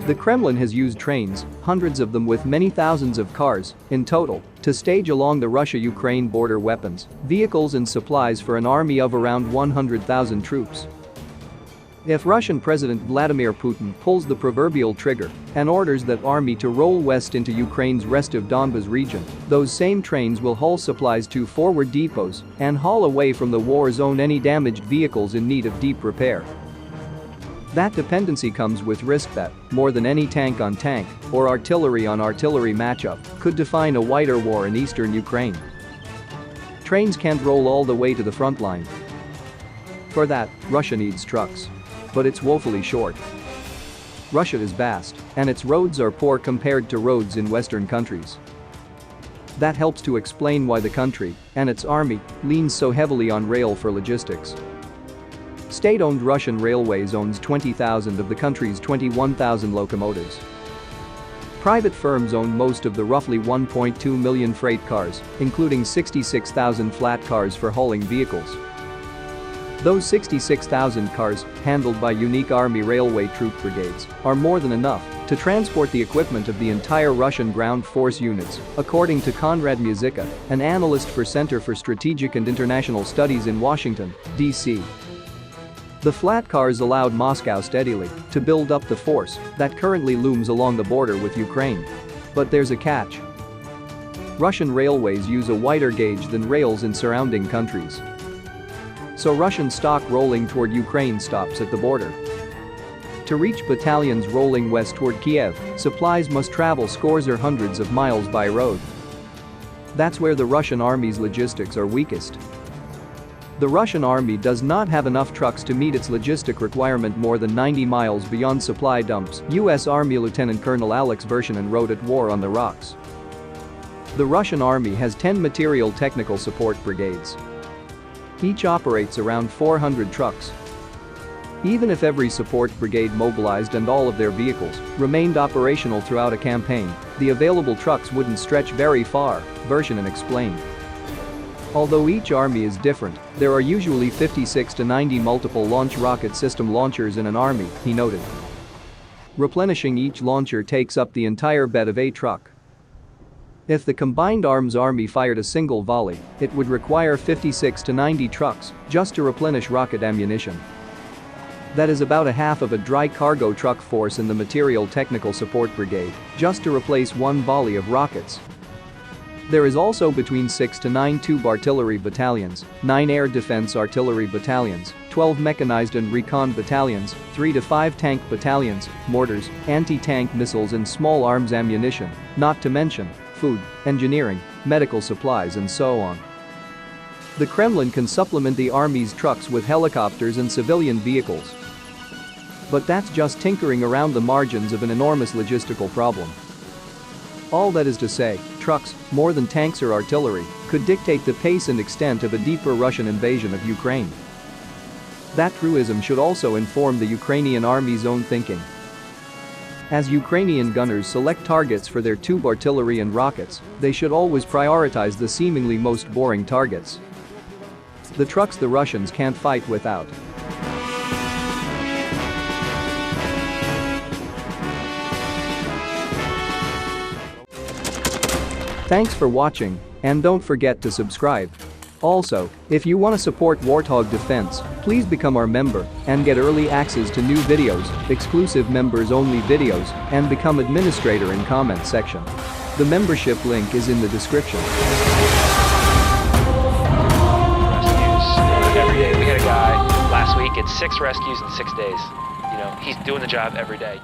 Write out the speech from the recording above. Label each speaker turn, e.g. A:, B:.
A: The Kremlin has used trains, hundreds of them with many thousands of cars, in total, to stage along the Russia-Ukraine border weapons, vehicles and supplies for an army of around 100,000 troops. If Russian President Vladimir Putin pulls the proverbial trigger and orders that army to roll west into Ukraine's rest of Donbas region, those same trains will haul supplies to forward depots and haul away from the war zone any damaged vehicles in need of deep repair. That dependency comes with risk that, more than any tank-on-tank or artillery-on-artillery matchup, could define a wider war in eastern Ukraine. Trains can't roll all the way to the front line. For that, Russia needs trucks. But it's woefully short. Russia is vast, and its roads are poor compared to roads in Western countries. That helps to explain why the country, and its army, leans so heavily on rail for logistics. State-owned Russian Railways owns 20,000 of the country's 21,000 locomotives. Private firms own most of the roughly 1.2 million freight cars, including 66,000 flat cars for hauling vehicles. Those 66,000 cars, handled by unique army railway troop brigades, are more than enough to transport the equipment of the entire Russian ground force units, according to Konrad Muzyka, an analyst for Center for Strategic and International Studies in Washington, D.C. The flat cars allowed Moscow steadily to build up the force that currently looms along the border with Ukraine. But there's a catch. Russian railways use a wider gauge than rails in surrounding countries. So Russian stock rolling toward Ukraine stops at the border. To reach battalions rolling west toward Kiev, supplies must travel scores or hundreds of miles by road. That's where the Russian army's logistics are weakest. The Russian army does not have enough trucks to meet its logistic requirement more than 90 miles beyond supply dumps, U.S. Army Lieutenant Colonel Alex Vershinin wrote at War on the Rocks. The Russian army has 10 material technical support brigades. Each operates around 400 trucks. Even if every support brigade mobilized and all of their vehicles remained operational throughout a campaign, the available trucks wouldn't stretch very far, Vershinin explained. Although each army is different, there are usually 56 to 90 multiple launch rocket system launchers in an army, he noted. Replenishing each launcher takes up the entire bed of a truck. If the combined arms army fired a single volley, it would require 56 to 90 trucks just to replenish rocket ammunition. That is about a half of a dry cargo truck force in the Material Technical Support Brigade, just to replace one volley of rockets. There is also between 6 to 9 tube artillery battalions, 9 air defense artillery battalions, 12 mechanized and recon battalions, 3 to 5 tank battalions, mortars, anti-tank missiles and small arms ammunition, not to mention food, engineering, medical supplies and so on. The Kremlin can supplement the army's trucks with helicopters and civilian vehicles. But that's just tinkering around the margins of an enormous logistical problem. All that is to say, trucks, more than tanks or artillery, could dictate the pace and extent of a deeper Russian invasion of Ukraine. That truism should also inform the Ukrainian army's own thinking. As Ukrainian gunners select targets for their tube artillery and rockets, they should always prioritize the seemingly most boring targets. The trucks the Russians can't fight without. Thanks for watching, and don't forget to subscribe. Also, if you want to support Warthog Defense, please become our member and get early access to new videos, exclusive members-only videos, and become administrator in comment section. The membership link is in the description.
B: Rescues every day. We had a guy last week, it's 6 rescues in 6 days. You know, he's doing the job every day.